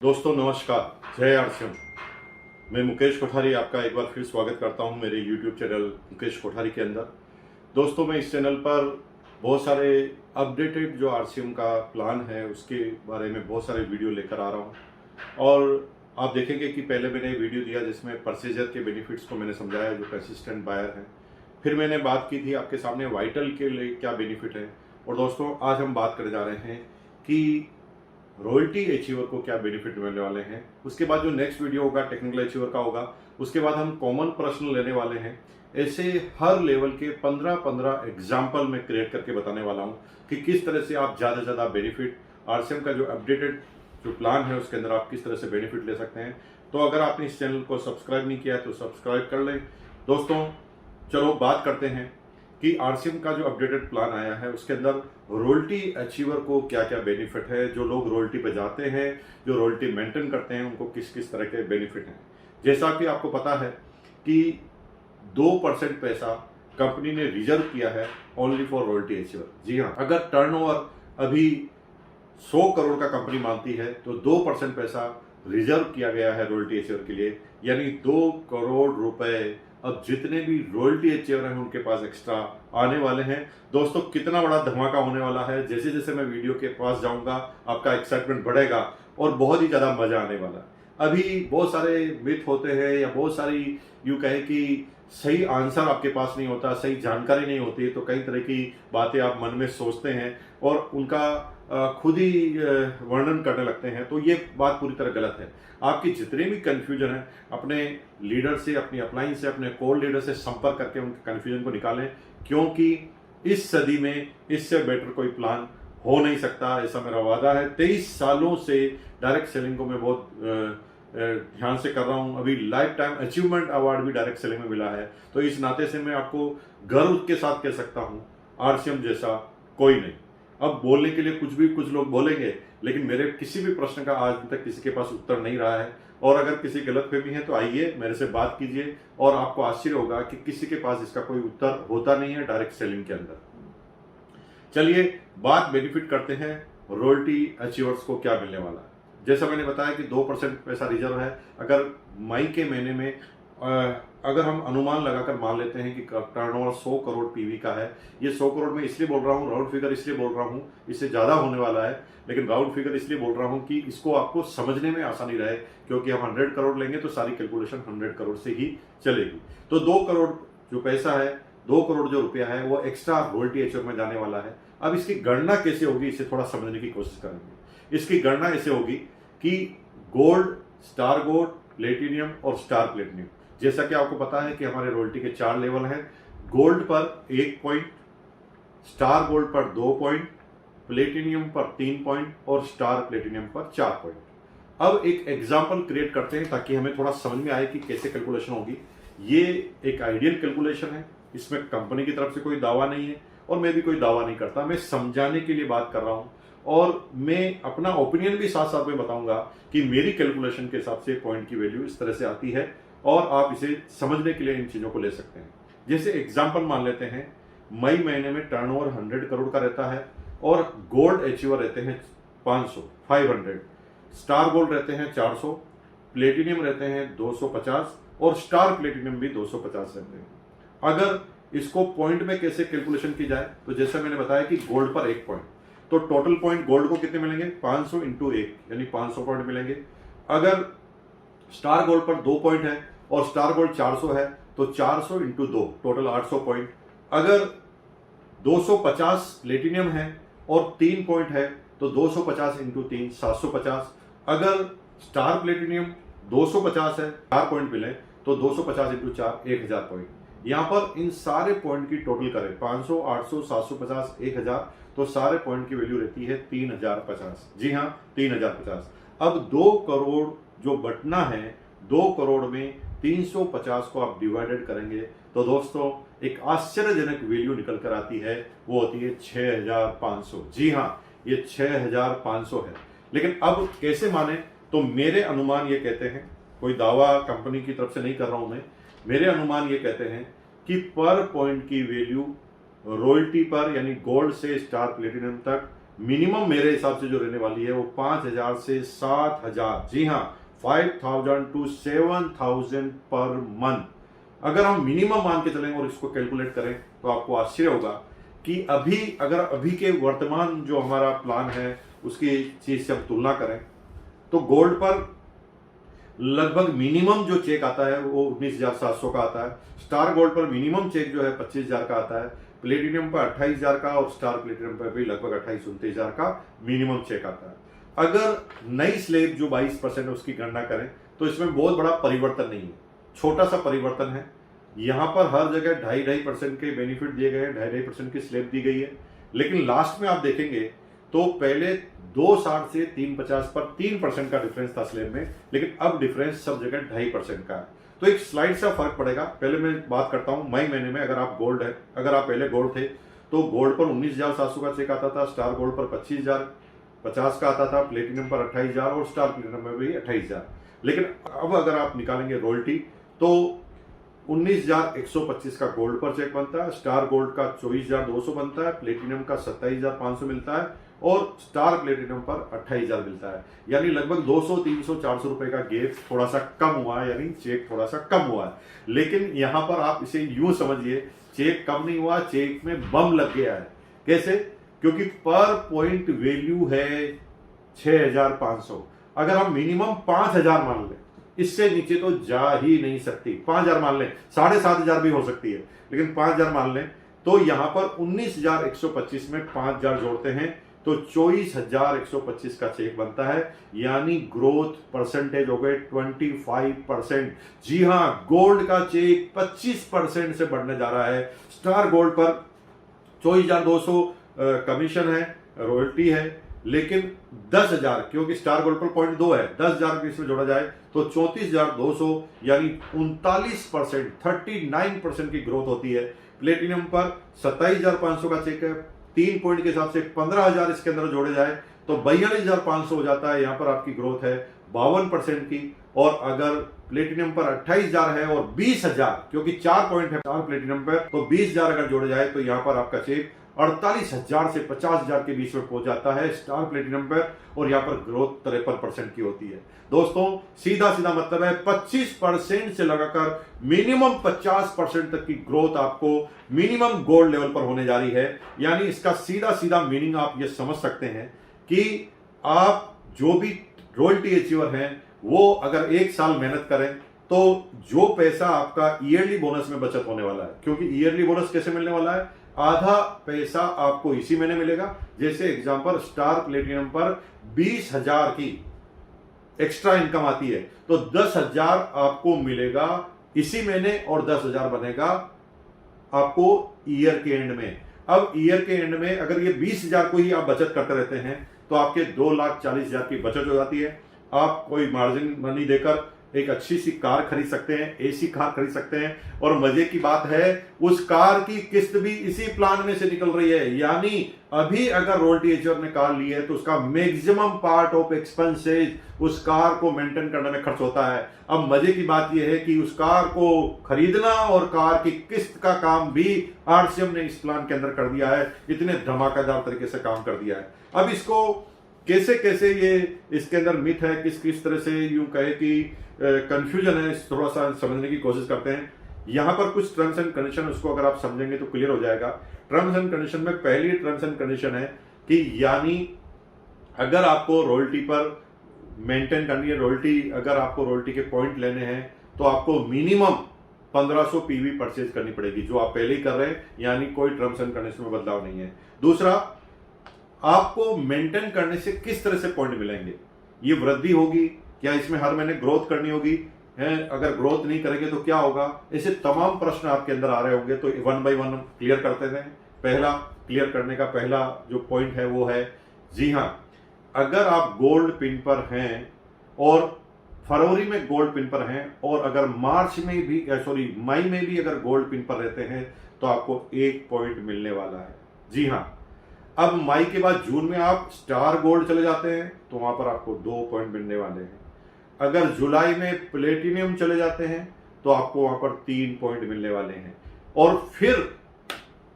दोस्तों नमस्कार, जय आरसीएम। मैं मुकेश कोठारी आपका एक बार फिर स्वागत करता हूं मेरे YouTube चैनल मुकेश कोठारी के अंदर। दोस्तों मैं इस चैनल पर बहुत सारे अपडेटेड जो आरसीएम का प्लान है उसके बारे में बहुत सारे वीडियो लेकर आ रहा हूं। और आप देखेंगे कि पहले मैंने वीडियो दिया जिसमें परचेजर के बेनिफिट्स को मैंने समझाया जो कंसिस्टेंट बायर हैं। फिर मैंने बात की थी आपके सामने वाइटल के लिए क्या बेनिफिट है। और दोस्तों आज हम बात करने जा रहे हैं कि रॉयल्टी अचीवर को क्या बेनिफिट मिलने वाले हैं। उसके बाद जो नेक्स्ट वीडियो होगा टेक्निकल अचीवर का होगा। उसके बाद हम कॉमन प्रश्न लेने वाले हैं। ऐसे हर लेवल के 15-15 एग्जाम्पल में क्रिएट करके बताने वाला हूं कि किस तरह से आप ज़्यादा से ज़्यादा बेनिफिट आरसीएम का जो अपडेटेड जो प्लान है उसके अंदर आप किस तरह से बेनिफिट ले सकते हैं। तो अगर आपने इस चैनल को सब्सक्राइब नहीं किया है तो सब्सक्राइब कर लें। दोस्तों चलो बात करते हैं कि आरसीएम का जो अपडेटेड प्लान आया है उसके अंदर रॉयल्टी अचीवर को क्या क्या बेनिफिट है। जो लोग रॉयल्टी पे जाते हैं, जो रॉयल्टी मेंटेन करते हैं, उनको किस किस तरह के बेनिफिट हैं। जैसा कि आपको पता है कि 2% पैसा कंपनी ने रिजर्व किया है ओनली फॉर रॉयल्टी अचीवर। जी हाँ, अगर टर्नओवर अभी 100 करोड़ का कंपनी मानती है तो 2% पैसा रिजर्व किया गया है रॉयल्टी अचीवर के लिए, यानी 2 करोड़ रुपए अब जितने भी रॉयल्टी अचीवर हैं उनके पास एक्स्ट्रा आने वाले हैं। दोस्तों कितना बड़ा धमाका होने वाला है। जैसे जैसे मैं वीडियो के पास जाऊंगा आपका एक्साइटमेंट बढ़ेगा और बहुत ही ज्यादा मजा आने वाला है। अभी बहुत सारे मिथ होते हैं या बहुत सारी यूं कहे कि सही आंसर आपके पास नहीं होता, सही जानकारी नहीं होती, तो कई तरह की बातें आप मन में सोचते हैं और उनका खुद ही वर्णन करने लगते हैं। तो ये बात पूरी तरह गलत है। आपकी जितने भी कंफ्यूजन है अपने लीडर से, अपनी अपलाइन से, अपने कोर लीडर से संपर्क करके उनके कंफ्यूजन को निकालें, क्योंकि इस सदी में इससे बेटर कोई प्लान हो नहीं सकता, ऐसा मेरा वादा है। 23 सालों से डायरेक्ट सेलिंग को मैं बहुत ध्यान से कर रहा हूं। अभी लाइफ टाइम अचीवमेंट अवार्ड भी डायरेक्ट सेलिंग में मिला है। तो इस नाते से मैं आपको गर्व के साथ कह सकता हूं आरसीएम जैसा कोई नहीं। अब बोलने के लिए कुछ लोग बोलेंगे, लेकिन मेरे किसी भी प्रश्न का आज तक किसी के पास उत्तर नहीं रहा है। और अगर किसी गलतफहमी है तो आइए मेरे से बात कीजिए और आपको आश्चर्य होगा कि किसी के पास इसका कोई उत्तर होता नहीं है डायरेक्ट सेलिंग के अंदर। चलिए बात बेनिफिट करते हैं रॉयल्टी अचीवर्स को क्या मिलने वाला है। जैसा मैंने बताया कि 2% पैसा रिजर्व है। अगर मई के महीने में अगर हम अनुमान लगाकर मान लेते हैं कि टर्नओवर 100 करोड़ पीवी का है, ये 100 करोड़ में इसलिए बोल रहा हूँ, राउंड फिगर इसलिए बोल रहा हूँ, इससे ज़्यादा होने वाला है, लेकिन राउंड फिगर इसलिए बोल रहा हूँ कि इसको आपको समझने में आसानी रहे, क्योंकि हम 100 करोड़ लेंगे तो सारी कैलकुलेशन 100 करोड़ से ही चलेगी। तो 2 करोड़ जो पैसा है, 2 करोड़ जो रुपया है वो एक्स्ट्रा रॉयल्टी अचीवर में जाने वाला है। अब इसकी गणना कैसे होगी इसे थोड़ा समझने की कोशिश करेंगे। इसकी गणना ऐसे होगी कि गोल्ड, स्टार गोल्ड, प्लेटिनियम और स्टार प्लेटिनियम। जैसा कि आपको पता है कि हमारे रॉयल्टी के 4 लेवल हैं। गोल्ड पर 1 पॉइंट, स्टार गोल्ड पर 2 पॉइंट, प्लेटिनियम पर 3 पॉइंट और स्टार प्लेटिनियम पर 4 पॉइंट। अब एक एग्जाम्पल क्रिएट करते हैं ताकि हमें थोड़ा समझ में आए कि कैसे कैलकुलेशन होगी। ये एक आइडियल कैलकुलेशन है, इसमें कंपनी की तरफ से कोई दावा नहीं है और मैं भी कोई दावा नहीं करता। मैं समझाने के लिए बात कर रहा हूं और मैं अपना ओपिनियन भी साथ साथ में बताऊंगा कि मेरी कैलकुलेशन के हिसाब से पॉइंट की वैल्यू इस तरह से आती है और आप इसे समझने के लिए इन चीजों को ले सकते हैं। जैसे एग्जांपल मान लेते हैं, मई महीने में टर्नओवर 100 करोड़ का रहता है और गोल्ड अचीवर रहते हैं 500, स्टार गोल्ड रहते हैं 400, प्लेटिनियम रहते हैं 250 और स्टार प्लेटिनियम भी 250 रहते हैं। अगर इसको पॉइंट में कैसे कैलकुलेशन की जाए, तो जैसे मैंने बताया कि गोल्ड पर 1 पॉइंट, तो टोटल पॉइंट गोल्ड को कितने मिलेंगे, 500 इंटू 1 यानी 500 पॉइंट मिलेंगे। अगर स्टार गोल्ड पर 2 पॉइंट है और स्टार गोल्ड 400 है तो 400 इंटू 2 टोटल 800 पॉइंट। अगर 250 प्लेटिनियम है और 3 पॉइंट है तो 250 इंटू 3 750। अगर स्टार प्लेटिनियम 250 है, 4 पॉइंट मिले तो 250 इंटू 4 1000 पॉइंट। यहां पर इन सारे पॉइंट की टोटल करें 500, 800, 750, 1000, तो सारे पॉइंट की वैल्यू रहती है 3050। जी हाँ, 3050। अब 2 करोड़ जो बटना है, 2 करोड़ में 350 को आप डिवाइडेड करेंगे तो दोस्तों एक आश्चर्यजनक वैल्यू निकल कर आती है, वो होती है 6500। जी हाँ, ये 6500 है। लेकिन अब कैसे माने, तो मेरे अनुमान ये कहते हैं, कोई दावा कंपनी की तरफ से नहीं कर रहा हूं मैं, मेरे अनुमान ये कहते हैं कि पर पॉइंट की वैल्यू रॉयल्टी पर यानी गोल्ड से स्टार प्लेटिनियम तक मिनिमम मेरे हिसाब से जो रहने वाली है वो 5,000 से 7,000, जी हाँ 5,000 to 7,000 पर मंथ। अगर हम मिनिमम मान के चलें और इसको कैलकुलेट करें तो आपको आश्चर्य होगा कि अभी के वर्तमान जो हमारा प्लान है उसकी चीज से हम तुलना करें तो गोल्ड पर लगभग मिनिमम जो चेक आता है वो 19,700 का आता है। स्टार गोल्ड पर मिनिमम चेक जो है 25,000 का आता है। प्लेटिनियम पर 28,000 का और स्टार प्लेटिनियम पर भी लगभग 28-29,000 का मिनिमम चेक आता है। अगर नई स्लेब जो 22% है उसकी गणना करें तो इसमें बहुत बड़ा परिवर्तन नहीं है, छोटा सा परिवर्तन है। यहाँ पर हर जगह 2.5% के बेनिफिट दिए गए हैं, 2.5% की स्लेब दी गई है। लेकिन लास्ट में आप देखेंगे तो पहले 2.60 से 3.50 पर 3% का डिफरेंस था स्लेब में, लेकिन अब डिफरेंस सब जगह 2.5% का है। तो एक स्लाइड सा फर्क पड़ेगा। पहले मैं बात करता हूं मई महीने में, अगर आप पहले गोल्ड थे तो गोल्ड पर 19,700 का चेक आता था, स्टार गोल्ड पर 25,050 का आता था, प्लेटिनियम पर 28,000 और स्टार प्लेटिनियम में भी 28,000। लेकिन अब अगर आप निकालेंगे रॉयल्टी तो 19,125 का गोल्ड पर चेक बनता है, स्टार गोल्ड का 24,200 बनता है, प्लेटिनियम का 27,500 मिलता है और स्टार प्लेटिनियम पर 28,000 मिलता है। यानी लगभग 200, 300, 400 रुपए का गैप थोड़ा सा कम हुआ है, यानी चेक थोड़ा सा कम हुआ है। लेकिन यहां पर आप इसे यूं समझिए, चेक कम नहीं हुआ, चेक में बम लग गया है। कैसे? क्योंकि पर पॉइंट वैल्यू है 6,500। अगर हम मिनिमम 5,000 मान लें, इससे नीचे तो जा ही नहीं सकती। 5,000 मान लें, 7,500 भी हो सकती है, लेकिन 5,000 मान लें तो यहां पर 19,125 में 5,000 जोड़ते हैं तो 24,125 का चेक बनता है। यानी ग्रोथ परसेंटेज हो गए 25%। जी हां, गोल्ड का चेक 25% से बढ़ने जा रहा है। स्टार गोल्ड पर 24,200 कमीशन है, रॉयल्टी है, लेकिन 10,000, क्योंकि स्टार गोल्ड पर 0.2 है, 10,000 भी इसमें जोड़ा जाए तो 34,200 यानी 39%, 39% की ग्रोथ होती है। प्लेटिनियम पर 27,500 का चेक है, 3 पॉइंट के हिसाब से 15,000 इसके अंदर जोड़े जाए तो 42,500 हो जाता है। यहां पर आपकी ग्रोथ है 52% की। और अगर प्लेटिनियम पर 28,000 है और 20,000, क्योंकि 4 पॉइंट है स्टार प्लेटिनियम पर, तो 20,000 अगर जोड़े जाए तो यहां पर आपका चेक 48,000 से 50,000 के बीच में पहुंच जाता है स्टार प्लेटिनियम पर, और यहां पर ग्रोथ 53% की होती है। दोस्तों सीधा सीधा मतलब है 25% से लगाकर मिनिमम 50% तक की ग्रोथ आपको मिनिमम गोल्ड लेवल पर होने जा रही है। यानी इसका सीधा सीधा मीनिंग आप ये समझ सकते हैं कि आप जो भी रॉयल्टी अचीवर हैं वो अगर 1 साल मेहनत करें तो जो पैसा आपका ईयरली बोनस में बचत होने वाला है, क्योंकि ईयरली बोनस कैसे मिलने वाला है, आधा पैसा आपको इसी महीने मिलेगा। जैसे एग्जांपल स्टार प्लेटिनियम पर 20,000 की एक्स्ट्रा इनकम आती है तो 10,000 आपको मिलेगा इसी महीने और 10,000 बनेगा आपको ईयर के एंड में। अब ईयर के एंड में अगर ये 20,000 को ही आप बचत करते रहते हैं तो आपके 2,40,000 की बचत हो जाती है। आप कोई मार्जिन मनी देकर एक अच्छी सी कार खरीद सकते हैं, एसी कार खरीद सकते हैं, और मजे की बात है उस कार की किस्त भी इसी प्लान में से निकल रही है। यानी अभी अगर रॉयल्टी एचर ने कार ली है तो उसका मैक्सिमम पार्ट ऑफ एक्सपेंसेस उस कार को मेंटेन करने में खर्च होता है। अब मजे की बात यह है कि उस कार को खरीदना और कार की किस्त का काम भी आरसीएम ने इस प्लान के अंदर कर दिया है। इतने धमाकेदार तरीके से काम कर दिया है। अब इसको कैसे कैसे ये इसके अंदर मिथ है, किस तरह से यूं कहे कि कंफ्यूजन है, थोड़ा सा समझने की कोशिश करते हैं। यहां पर कुछ टर्म्स एंड कंडीशन, उसको अगर आप समझेंगे तो क्लियर हो जाएगा। टर्म्स एंड कंडीशन में पहली टर्म्स एंड कंडीशन है कि यानी अगर आपको रॉयल्टी पर मेंटेन करनी है, रॉयल्टी अगर आपको रॉयल्टी के पॉइंट लेने हैं तो आपको मिनिमम 1500 पीवी परचेज करनी पड़ेगी, जो आप पहले ही कर रहे हैं, यानी कोई टर्म्स एंड कंडीशन में बदलाव नहीं है। दूसरा, आपको मेंटेन करने से किस तरह से पॉइंट मिलेंगे, ये वृद्धि होगी, क्या इसमें हर महीने ग्रोथ करनी होगी है, अगर ग्रोथ नहीं करेंगे तो क्या होगा, ऐसे तमाम प्रश्न आपके अंदर आ रहे होंगे। तो 1 by 1 क्लियर करते हैं। पहला क्लियर करने का पहला जो पॉइंट है वो है, जी हां, अगर आप गोल्ड पिन पर हैं और फरवरी में गोल्ड पिन पर हैं और अगर मई में भी अगर गोल्ड पिन पर रहते हैं तो आपको 1 पॉइंट मिलने वाला है। जी हां, अब मई के बाद जून में आप स्टार गोल्ड चले जाते हैं तो वहां पर आपको 2 पॉइंट मिलने वाले हैं। अगर जुलाई में प्लेटिनियम चले जाते हैं तो आपको वहां पर 3 पॉइंट मिलने वाले हैं। और फिर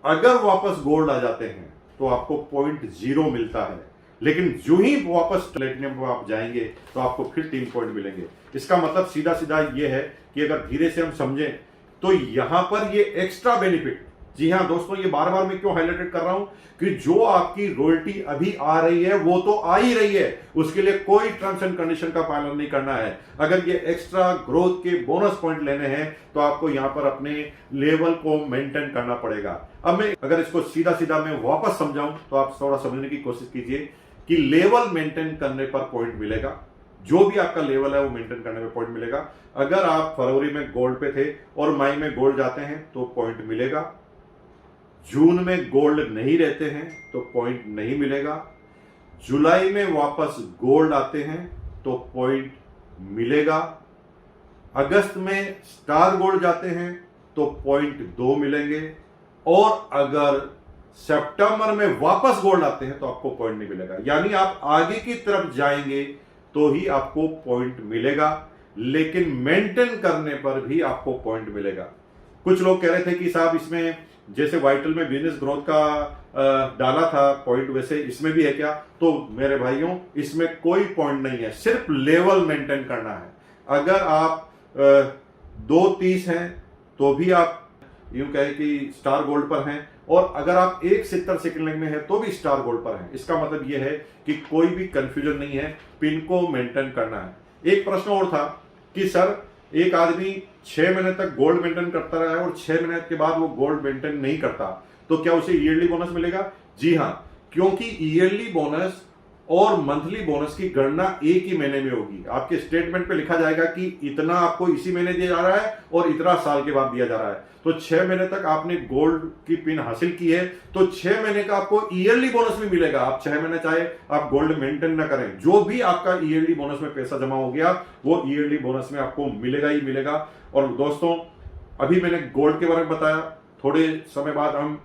अगर वापस गोल्ड आ जाते हैं तो आपको 0.0 मिलता है, लेकिन जो ही वापस प्लेटिनियम पर आप जाएंगे तो आपको फिर 3 पॉइंट मिलेंगे। इसका मतलब सीधा सीधा ये है कि अगर धीरे से हम समझें तो यहां पर ये एक्स्ट्रा बेनिफिट, जी हां दोस्तों, ये बार बार मैं क्यों हाईलाइटेड कर रहा हूं कि जो आपकी रॉयल्टी अभी आ रही है वो तो आ ही रही है, उसके लिए कोई टर्म्स एंड कंडीशन का पालन नहीं करना है। अगर ये एक्स्ट्रा ग्रोथ के बोनस पॉइंट लेने हैं तो आपको यहां पर अपने लेवल को मेंटेन करना पड़ेगा। अब मैं अगर इसको सीधा सीधा मैं वापस समझाऊं तो आप थोड़ा समझने की कोशिश कीजिए कि लेवल मेंटेन करने पर पॉइंट मिलेगा, जो भी आपका लेवल है वो मेंटेन करने में पॉइंट मिलेगा। अगर आप फरवरी में गोल्ड पे थे और मई में गोल्ड जाते हैं तो पॉइंट मिलेगा, जून में गोल्ड नहीं रहते हैं तो पॉइंट नहीं मिलेगा, जुलाई में वापस गोल्ड आते हैं तो पॉइंट मिलेगा, अगस्त में स्टार गोल्ड जाते हैं तो पॉइंट 2 मिलेंगे, और अगर सितंबर में वापस गोल्ड आते हैं तो आपको पॉइंट नहीं मिलेगा। यानी आप आगे की तरफ जाएंगे तो ही आपको पॉइंट मिलेगा, लेकिन मेंटेन करने पर भी आपको पॉइंट मिलेगा। कुछ लोग कह रहे थे कि साहब इसमें जैसे वाइटल में बिजनेस ग्रोथ का डाला था पॉइंट, वैसे इसमें भी है क्या? तो मेरे भाइयों, इसमें कोई पॉइंट नहीं है, सिर्फ लेवल मेंटेन करना है। अगर आप 2.30 हैं तो भी आप यूं कहे कि स्टार गोल्ड पर हैं, और अगर आप 1.70 सेकंड लेग में है तो भी स्टार गोल्ड पर हैं। इसका मतलब यह है कि कोई भी कंफ्यूजन नहीं है, पिन को मेंटेन करना है। एक प्रश्न और था कि सर एक आदमी 6 महीने तक गोल्ड मेंटेन करता रहा है और 6 महीने के बाद वो गोल्ड मेंटेन नहीं करता, तो क्या उसे ईयरली बोनस मिलेगा? जी हां, क्योंकि ईयरली बोनस और मंथली बोनस की गणना एक ही महीने में होगी। आपके स्टेटमेंट पे लिखा जाएगा कि इतना आपको इसी महीने दिया जा रहा है और इतना साल के बाद दिया जा रहा है। तो 6 महीने तक आपने गोल्ड की पिन हासिल की है तो 6 महीने का आपको ईयरली बोनस भी मिलेगा। आप 6 महीने चाहे आप गोल्ड मेंटेन ना करें, जो भी आपका ईयरली बोनस में पैसा जमा हो गया वो ईयरली बोनस में आपको मिलेगा ही मिलेगा। और दोस्तों, अभी मैंने गोल्ड के बारे में बताया, थोड़े समय बाद हम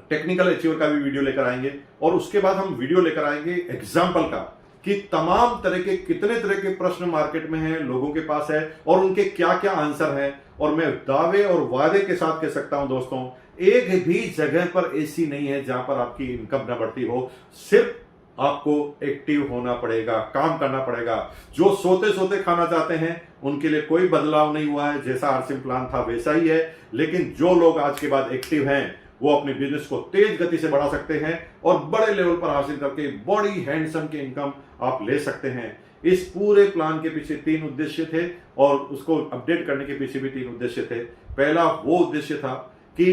टेक्निकल अचीवर का भी वीडियो लेकर आएंगे, और उसके बाद हम वीडियो लेकर आएंगे एग्जाम्पल का कि तमाम तरह के कितने तरह के प्रश्न मार्केट में हैं, लोगों के पास है, और उनके क्या क्या आंसर हैं। और मैं दावे और वादे के साथ कह सकता हूं दोस्तों, एक भी जगह पर ऐसी नहीं है जहां पर आपकी इनकम न बढ़ती हो। सिर्फ आपको एक्टिव होना पड़ेगा, काम करना पड़ेगा। जो सोते सोते खाना चाहते हैं उनके लिए कोई बदलाव नहीं हुआ है, जैसा आरसीएम प्लान था वैसा ही है। लेकिन जो लोग आज के बाद एक्टिव हैं वो अपने बिजनेस को तेज गति से बढ़ा सकते हैं और बड़े लेवल पर हासिल करके बड़ी हैंडसम की इनकम आप ले सकते हैं। इस पूरे प्लान के पीछे 3 उद्देश्य थे और उसको अपडेट करने के पीछे भी 3 उद्देश्य थे। पहला वो उद्देश्य था कि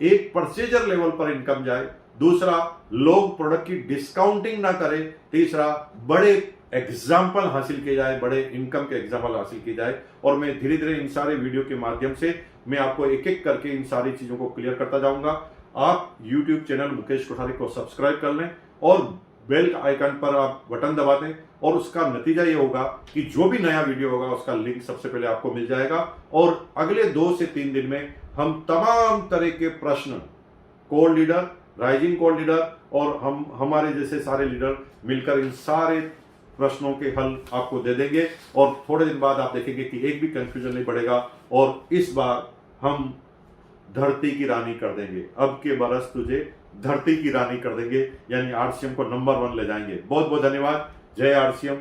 एक परचेजर लेवल पर इनकम जाए, दूसरा लोग प्रोडक्ट की डिस्काउंटिंग ना करें, तीसरा बड़े एग्जाम्पल हासिल किए जाए, बड़े इनकम के एग्जाम्पल हासिल किए जाए। और मैं धीरे धीरे इन सारे वीडियो के माध्यम से मैं आपको एक एक करके इन सारी चीजों को क्लियर करता जाऊंगा। आप YouTube चैनल मुकेश कोठारी को सब्सक्राइब कर लें और बेल आइकन पर आप बटन दबा दें, और उसका नतीजा ये होगा कि जो भी नया वीडियो होगा उसका लिंक सबसे पहले आपको मिल जाएगा। और अगले 2 से 3 दिन में हम तमाम तरह के प्रश्न, core leader, rising core leader और हमारे जैसे सारे लीडर मिलकर इन सारे प्रश्नों के हल आपको दे देंगे, और थोड़े दिन बाद आप देखेंगे कि एक भी कंफ्यूजन नहीं पड़ेगा। और इस बार हम धरती की रानी कर देंगे। अब के बरस तुझे धरती की रानी कर देंगे, यानी आरसीएम को नंबर 1 ले जाएंगे। बहुत बहुत धन्यवाद। जय आरसीएम।